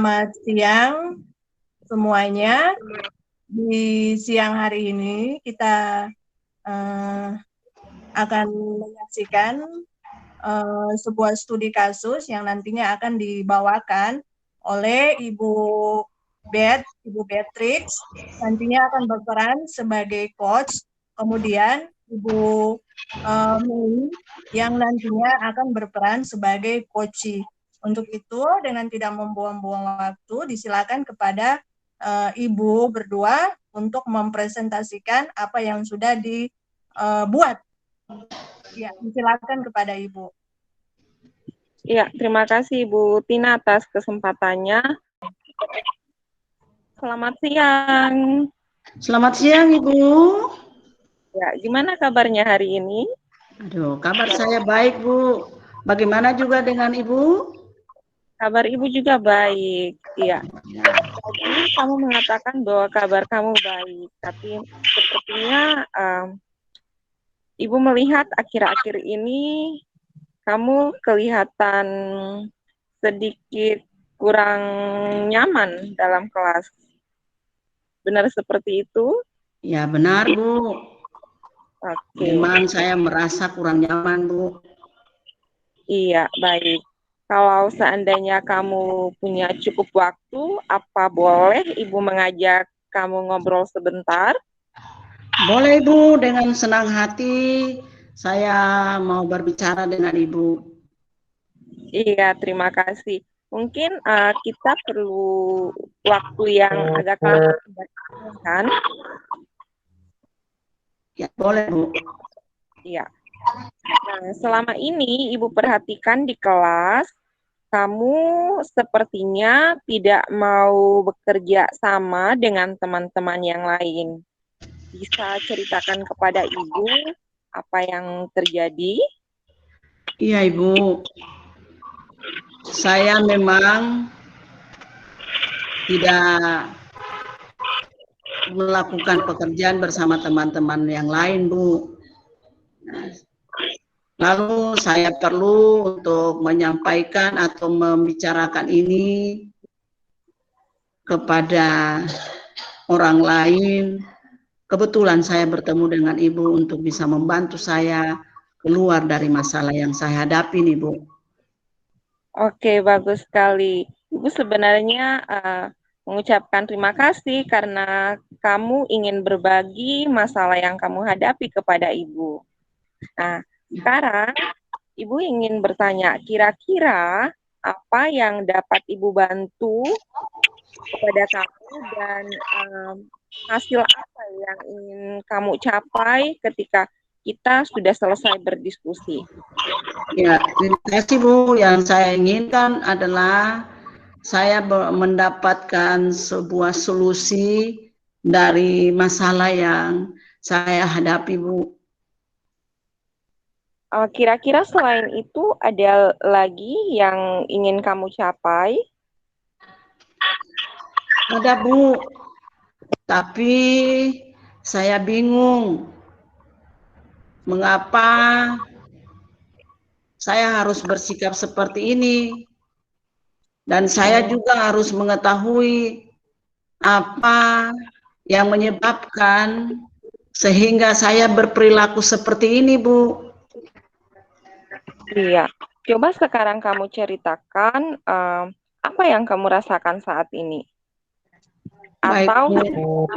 Selamat siang semuanya. Di siang hari ini kita akan menyaksikan sebuah studi kasus yang nantinya akan dibawakan oleh Ibu Beatrix. Nantinya akan berperan sebagai coach. Kemudian Ibu Mei yang nantinya akan berperan sebagai coach. Untuk itu, dengan tidak membuang-buang waktu, disilakan kepada Ibu berdua untuk mempresentasikan apa yang sudah dibuat. Ya, disilakan kepada Ibu. Ya, terima kasih Ibu Tina atas kesempatannya. Selamat siang. Selamat siang Ibu. Ya, gimana kabarnya hari ini? Aduh, kabar saya baik Bu. Bagaimana juga dengan Ibu? Kabar Ibu juga baik. Iya. Tadi kamu mengatakan bahwa kabar kamu baik, tapi sepertinya Ibu melihat akhir-akhir ini kamu kelihatan sedikit kurang nyaman dalam kelas. Benar seperti itu? Ya benar Bu. Oke. Memang saya merasa kurang nyaman Bu. Iya, baik. Kalau seandainya kamu punya cukup waktu, apa boleh Ibu mengajak kamu ngobrol sebentar? Boleh Bu, dengan senang hati saya mau berbicara dengan Ibu. Iya, terima kasih. Mungkin kita perlu waktu yang agak lama, kan? Ya, boleh Bu. Iya. Nah, selama ini Ibu perhatikan di kelas, kamu sepertinya tidak mau bekerja sama dengan teman-teman yang lain. Bisa ceritakan kepada Ibu apa yang terjadi? Iya Ibu. Saya memang tidak melakukan pekerjaan bersama teman-teman yang lain Bu. Lalu saya perlu untuk menyampaikan atau membicarakan ini kepada orang lain. Kebetulan saya bertemu dengan Ibu untuk bisa membantu saya keluar dari masalah yang saya hadapi nih Bu. Oke, bagus sekali. Ibu sebenarnya mengucapkan terima kasih karena kamu ingin berbagi masalah yang kamu hadapi kepada Ibu. Nah, sekarang Ibu ingin bertanya, kira-kira apa yang dapat Ibu bantu kepada kamu dan hasil apa yang ingin kamu capai ketika kita sudah selesai berdiskusi? Ya, terima kasih Bu. Yang saya inginkan adalah saya mendapatkan sebuah solusi dari masalah yang saya hadapi Bu. Kira-kira selain itu ada lagi yang ingin kamu capai? Ada Bu, tapi saya bingung mengapa saya harus bersikap seperti ini. Dan saya juga harus mengetahui apa yang menyebabkan sehingga saya berperilaku seperti ini, Bu. Iya. Coba sekarang kamu ceritakan apa yang kamu rasakan saat ini. Baik, Atau Bu.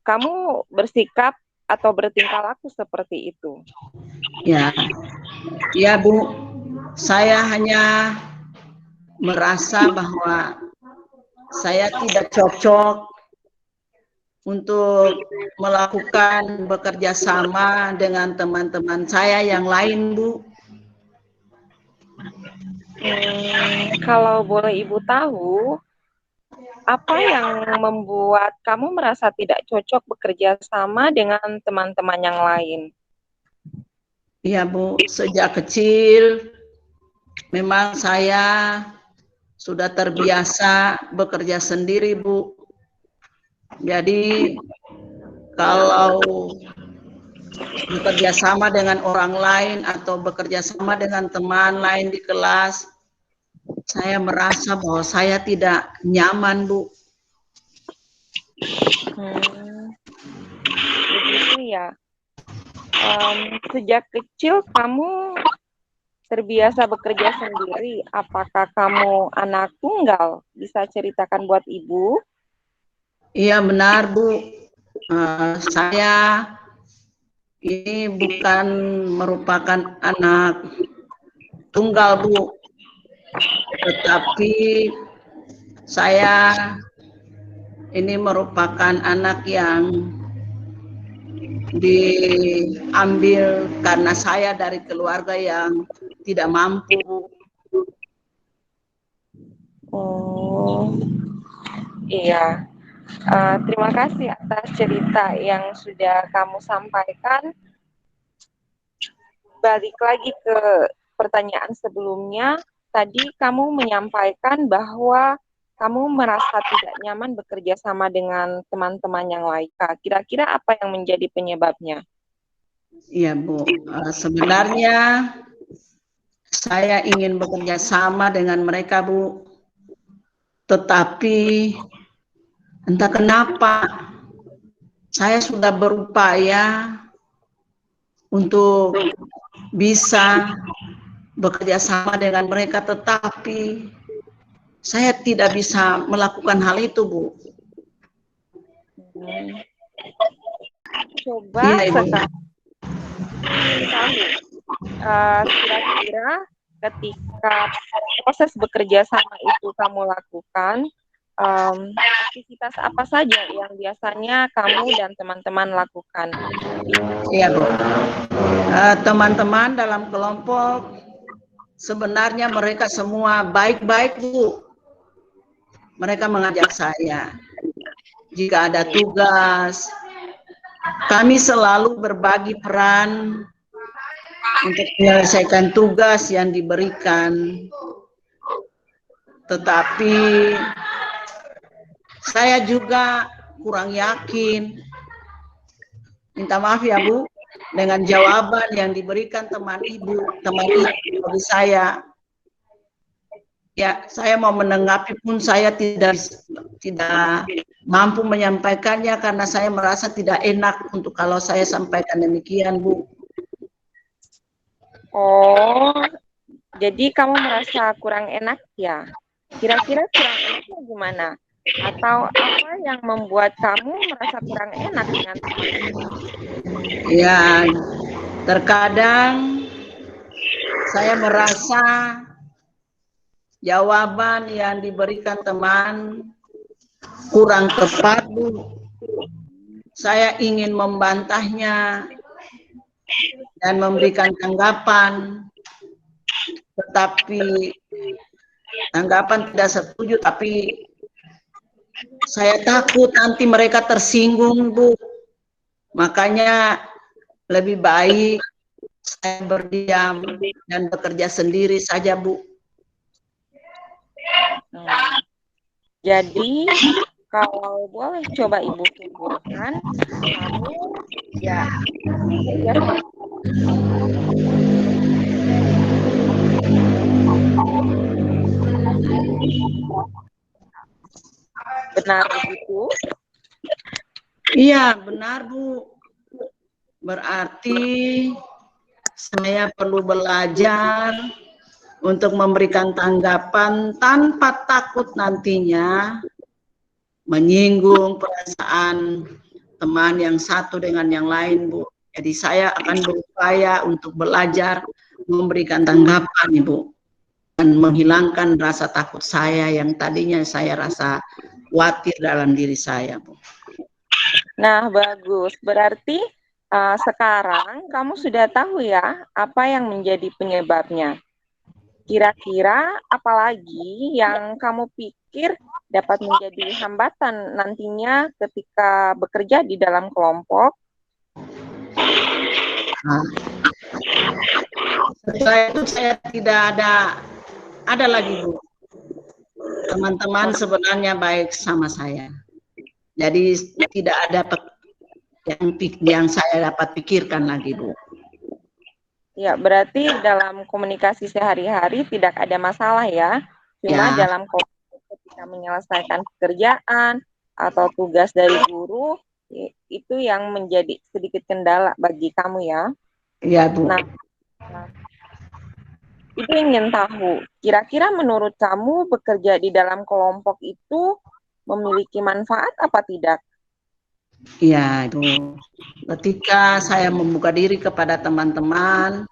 kamu bersikap atau bertingkah laku seperti itu. Ya, ya Bu. Saya hanya merasa bahwa saya tidak cocok untuk melakukan bekerja sama dengan teman-teman saya yang lain, Bu. Kalau boleh Ibu tahu, apa yang membuat kamu merasa tidak cocok bekerja sama dengan teman-teman yang lain? Iya, Bu. Sejak kecil memang saya sudah terbiasa bekerja sendiri, Bu. Jadi kalau bekerja sama dengan orang lain atau bekerja sama dengan teman lain di kelas, saya merasa bahwa saya tidak nyaman, Bu. Begitu ya. Sejak kecil kamu terbiasa bekerja sendiri. Apakah kamu anak tunggal? Bisa ceritakan buat Ibu? Iya benar, Bu. Saya ini bukan merupakan anak tunggal, Bu. Tetapi saya ini merupakan anak yang diambil karena saya dari keluarga yang tidak mampu. Oh, iya. Terima kasih atas cerita yang sudah kamu sampaikan. Balik lagi ke pertanyaan sebelumnya, tadi kamu menyampaikan bahwa kamu merasa tidak nyaman bekerja sama dengan teman-teman yang lain. Kira-kira apa yang menjadi penyebabnya? Iya, Bu. Sebenarnya saya ingin bekerja sama dengan mereka, Bu. Tetapi entah kenapa saya sudah berupaya untuk bisa bekerja sama dengan mereka, tetapi saya tidak bisa melakukan hal itu, Bu. Coba Iya, Ibu. sekarang kira-kira ketika proses bekerja sama itu kamu lakukan, aktivitas apa saja yang biasanya kamu dan teman-teman lakukan? Iya, Bu. Teman-teman dalam kelompok sebenarnya mereka semua baik-baik, Bu. Mereka mengajak saya. Jika ada tugas, kami selalu berbagi peran untuk menyelesaikan tugas yang diberikan. Tetapi saya juga kurang yakin, minta maaf ya Bu, dengan jawaban yang diberikan teman ibu bagi saya. Ya, saya mau menanggapi pun saya tidak mampu menyampaikannya karena saya merasa tidak enak untuk kalau saya sampaikan demikian, Bu. Oh, jadi kamu merasa kurang enak ya? Kira-kira kurang enaknya gimana? Atau apa yang membuat kamu merasa kurang enak dengan teman-teman? Ya, terkadang saya merasa jawaban yang diberikan teman kurang tepat, Bu. Saya ingin membantahnya dan memberikan tanggapan, tetapi tanggapan tidak setuju, tapi saya takut nanti mereka tersinggung, Bu. Makanya lebih baik saya berdiam dan bekerja sendiri saja, Bu. Jadi kalau boleh coba Ibu simpulkan, kamu ya benar begitu? Iya, benar, Bu. Berarti saya perlu belajar untuk memberikan tanggapan tanpa takut nantinya menyinggung perasaan teman yang satu dengan yang lain, Bu. Jadi saya akan berupaya untuk belajar memberikan tanggapan, Ibu, dan menghilangkan rasa takut saya yang tadinya saya rasa khawatir dalam diri saya, Bu. Nah, bagus. Berarti sekarang kamu sudah tahu ya apa yang menjadi penyebabnya. Kira-kira apalagi yang kamu pikir dapat menjadi hambatan nantinya ketika bekerja di dalam kelompok? Nah, setelah itu saya tidak ada lagi, Bu. Teman-teman sebenarnya baik sama saya. Jadi tidak ada yang saya dapat pikirkan lagi, Bu. Ya, berarti dalam komunikasi sehari-hari tidak ada masalah ya? Cuma Ya. dalam ketika menyelesaikan pekerjaan atau tugas dari guru, itu yang menjadi sedikit kendala bagi kamu ya. Iya, Bu. Nah, Ibu ingin tahu, kira-kira menurut kamu bekerja di dalam kelompok itu memiliki manfaat apa tidak? Iya, itu. Ketika saya membuka diri kepada teman-teman,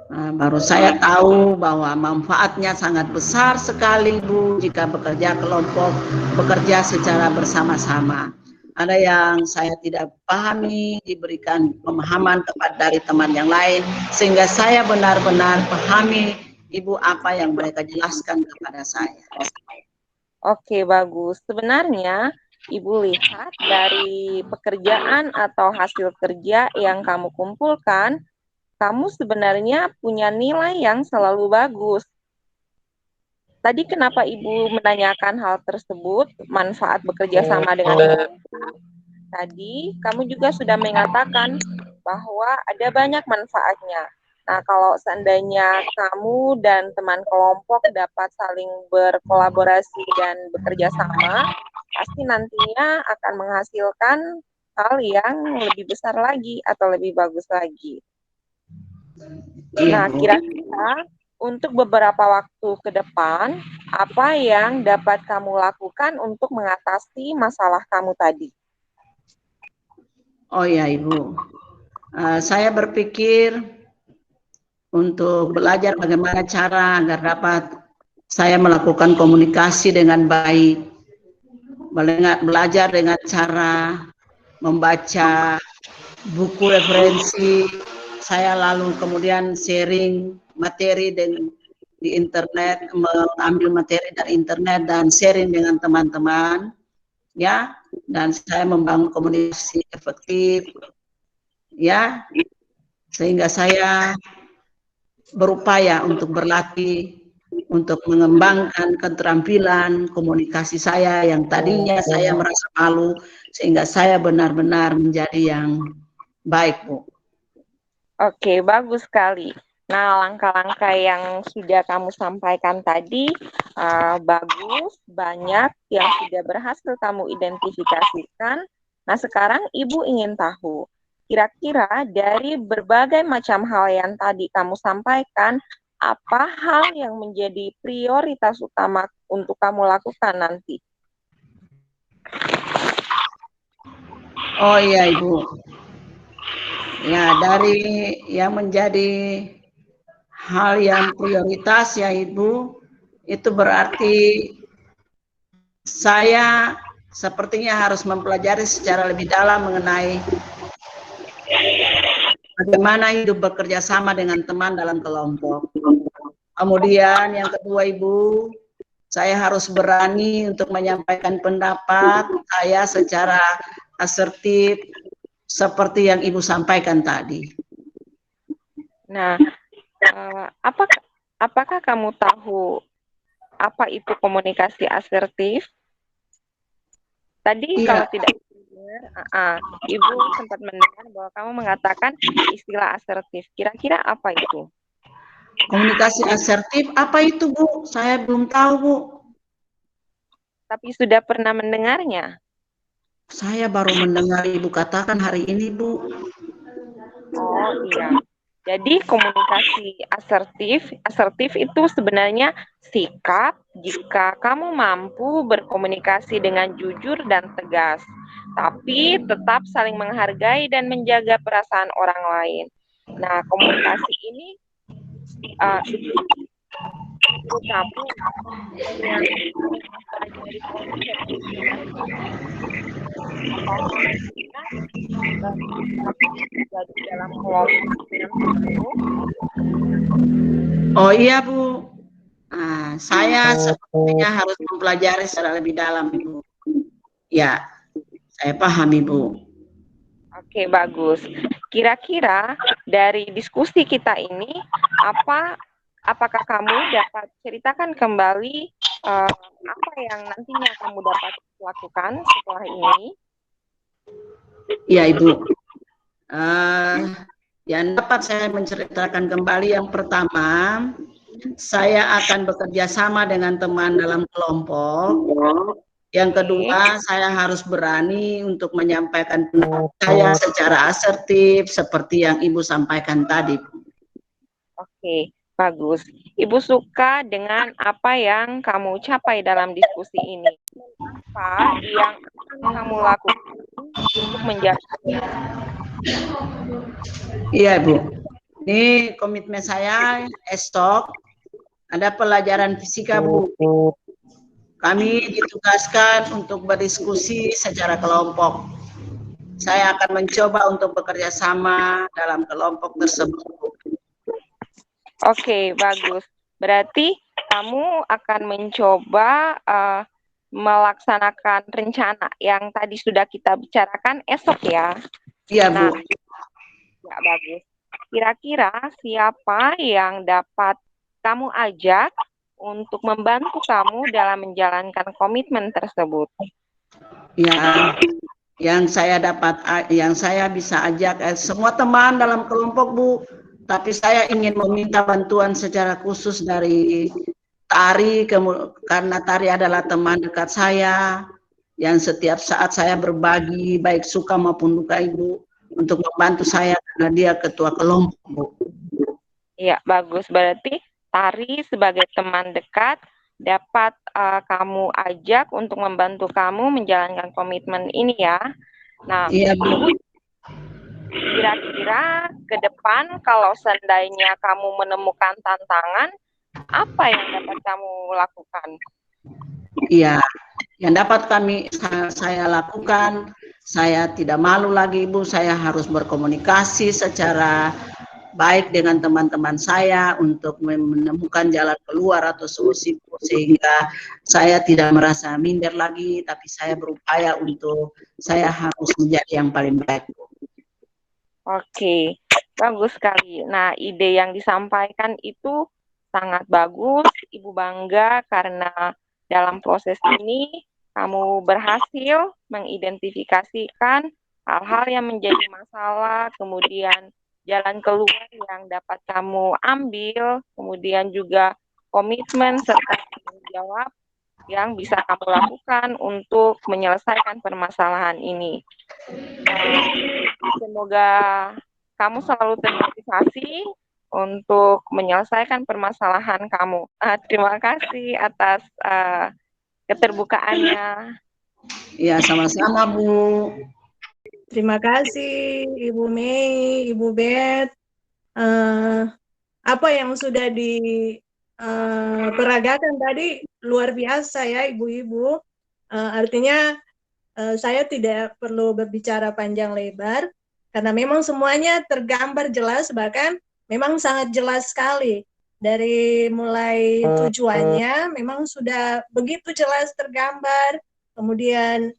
baru saya tahu bahwa manfaatnya sangat besar sekali, Bu, jika bekerja kelompok, bekerja secara bersama-sama. Ada yang saya tidak pahami, diberikan pemahaman dari teman yang lain, sehingga saya benar-benar pahami Ibu apa yang mereka jelaskan kepada saya. Oke, bagus. Sebenarnya Ibu lihat dari pekerjaan atau hasil kerja yang kamu kumpulkan, kamu sebenarnya punya nilai yang selalu bagus. Tadi kenapa Ibu menanyakan hal tersebut, manfaat bekerja sama dengan kelompok? Tadi kamu juga sudah mengatakan bahwa ada banyak manfaatnya. Nah, kalau seandainya kamu dan teman kelompok dapat saling berkolaborasi dan bekerja sama, pasti nantinya akan menghasilkan hal yang lebih besar lagi atau lebih bagus lagi. Nah, kira-kira untuk beberapa waktu ke depan, apa yang dapat kamu lakukan untuk mengatasi masalah kamu tadi? Oh ya, Ibu. Saya berpikir untuk belajar bagaimana cara agar dapat saya melakukan komunikasi dengan baik. Belajar dengan cara membaca buku referensi, saya lalu kemudian sharing materi di internet, mengambil materi dari internet dan sharing dengan teman-teman, ya, dan saya membangun komunikasi efektif, ya, sehingga saya berupaya untuk berlatih, untuk mengembangkan keterampilan komunikasi saya yang tadinya saya merasa malu, sehingga saya benar-benar menjadi yang baik, Bu. Oke, bagus sekali. Nah, langkah-langkah yang sudah kamu sampaikan tadi bagus, banyak yang sudah berhasil kamu identifikasikan. Nah, sekarang Ibu ingin tahu, kira-kira dari berbagai macam hal yang tadi kamu sampaikan, apa hal yang menjadi prioritas utama untuk kamu lakukan nanti? Oh iya, Ibu. Ya, dari yang menjadi hal yang prioritas ya Ibu, itu berarti saya sepertinya harus mempelajari secara lebih dalam mengenai bagaimana hidup bekerja sama dengan teman dalam kelompok. Kemudian yang kedua Ibu, saya harus berani untuk menyampaikan pendapat saya secara asertif seperti yang Ibu sampaikan tadi. Nah, apakah kamu tahu apa itu komunikasi asertif? Tadi kalau tidak dengar, Ibu sempat mendengar bahwa kamu mengatakan istilah asertif. Kira-kira apa itu? Komunikasi asertif apa itu, Bu? Saya belum tahu, Bu. Tapi sudah pernah mendengarnya? Saya baru mendengar Ibu katakan hari ini, Bu. Oh iya. Jadi komunikasi asertif itu sebenarnya sikap jika kamu mampu berkomunikasi dengan jujur dan tegas, tapi tetap saling menghargai dan menjaga perasaan orang lain. Nah, komunikasi ini kamu dalam kelompok. Oh iya, Bu. Saya sepertinya harus mempelajari secara lebih dalam, Ibu. Ya, saya paham, Ibu. Oke, bagus. Kira-kira dari diskusi kita ini, apakah kamu dapat ceritakan kembali apa yang nantinya kamu dapat lakukan setelah ini? Ya, Ibu. Yang dapat saya menceritakan kembali yang pertama, saya akan bekerja sama dengan teman dalam kelompok. Yang kedua, saya harus berani untuk menyampaikan pendapat saya secara asertif seperti yang Ibu sampaikan tadi. Oke, bagus. Ibu suka dengan apa yang kamu capai dalam diskusi ini. Apa yang akan kamu lakukan untuk menjaga? Iya, Bu. Ini komitmen saya, esok ada pelajaran fisika, Bu. Kami ditugaskan untuk berdiskusi secara kelompok. Saya akan mencoba untuk bekerja sama dalam kelompok tersebut. Oke, bagus. Berarti kamu akan mencoba melaksanakan rencana yang tadi sudah kita bicarakan esok ya. Iya, Bu. Nah, ya bagus. Kira-kira siapa yang dapat kamu ajak untuk membantu kamu dalam menjalankan komitmen tersebut? Ya, yang saya bisa ajak semua teman dalam kelompok, Bu. Tapi saya ingin meminta bantuan secara khusus dari Tari, karena Tari adalah teman dekat saya yang setiap saat saya berbagi baik suka maupun duka, Ibu, untuk membantu saya karena dia ketua kelompok, Bu. Iya, bagus. Berarti Tari sebagai teman dekat dapat kamu ajak untuk membantu kamu menjalankan komitmen ini ya. Nah, iya, Bu. Kira-kira ke depan kalau seandainya kamu menemukan tantangan, apa yang dapat kamu lakukan? Iya, yang dapat saya lakukan, saya tidak malu lagi, Ibu. Saya harus berkomunikasi secara baik dengan teman-teman saya untuk menemukan jalan keluar atau solusi, sehingga saya tidak merasa minder lagi, tapi saya berupaya untuk saya harus menjadi yang paling baik. Oke, bagus sekali. Nah, ide yang disampaikan itu sangat bagus. Ibu bangga karena dalam proses ini kamu berhasil mengidentifikasikan hal-hal yang menjadi masalah, kemudian jalan keluar yang dapat kamu ambil, kemudian juga komitmen serta tanggung jawab yang bisa kamu lakukan untuk menyelesaikan permasalahan ini. Semoga kamu selalu termotivasi untuk menyelesaikan permasalahan kamu. Terima kasih atas keterbukaannya. Ya, sama-sama, Bu. Terima kasih Ibu Mei, Ibu Beth. Apa yang sudah diperagakan tadi luar biasa ya Ibu-Ibu. Artinya saya tidak perlu berbicara panjang lebar karena memang semuanya tergambar jelas, bahkan memang sangat jelas sekali. Dari mulai tujuannya memang sudah begitu jelas tergambar, kemudian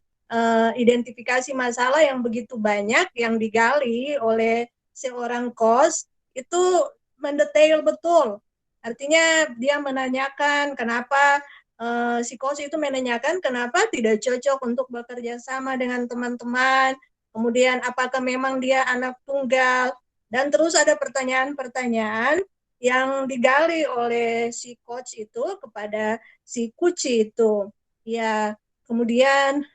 identifikasi masalah yang begitu banyak yang digali oleh seorang coach itu mendetail betul. Artinya dia menanyakan kenapa si coach itu menanyakan kenapa tidak cocok untuk bekerja sama dengan teman-teman, kemudian apakah memang dia anak tunggal, dan terus ada pertanyaan-pertanyaan yang digali oleh si coach itu kepada si kuci itu. Ya, kemudian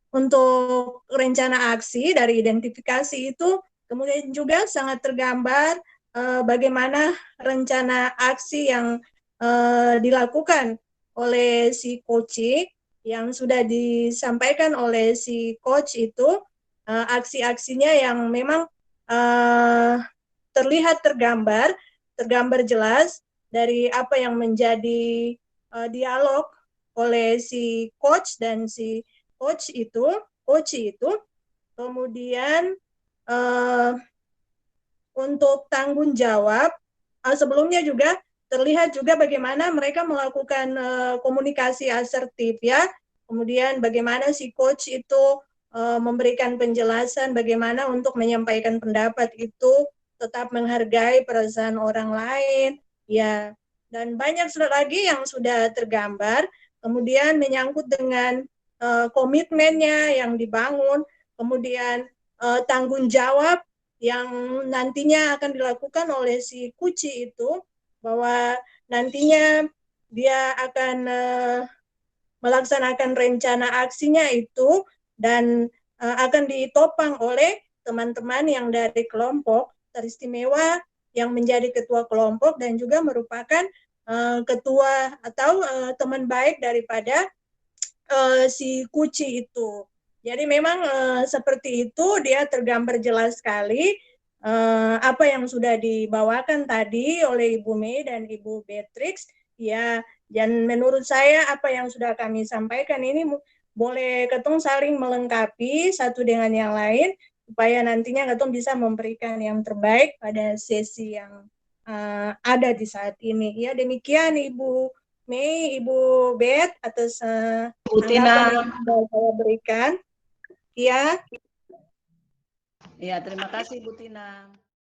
untuk rencana aksi dari identifikasi itu kemudian juga sangat tergambar bagaimana rencana aksi yang dilakukan oleh si coach yang sudah disampaikan oleh si coach itu, aksi-aksinya yang memang terlihat tergambar jelas dari apa yang menjadi dialog oleh si coach dan si coach itu. Kemudian untuk tanggung jawab, sebelumnya juga terlihat juga bagaimana mereka melakukan komunikasi asertif ya. Kemudian bagaimana si coach itu memberikan penjelasan bagaimana untuk menyampaikan pendapat itu tetap menghargai perasaan orang lain ya. Dan banyak lagi yang sudah tergambar. Kemudian menyangkut dengan komitmennya yang dibangun, kemudian tanggung jawab yang nantinya akan dilakukan oleh si kuci itu, bahwa nantinya dia akan melaksanakan rencana aksinya itu dan akan ditopang oleh teman-teman yang dari kelompok teristimewa yang menjadi ketua kelompok dan juga merupakan ketua atau teman baik daripada si Kuci itu. Jadi memang seperti itu, dia tergambar jelas sekali apa yang sudah dibawakan tadi oleh Ibu Mei dan Ibu Beatrix. Ya, dan menurut saya apa yang sudah kami sampaikan ini boleh ketong saling melengkapi satu dengan yang lain supaya nantinya ketong bisa memberikan yang terbaik pada sesi yang ada di saat ini. Ya, demikian Ibu Mei, Ibu Bet atas tanggapan yang sudah saya berikan. Ya. Ya, terima kasih Bu Tina.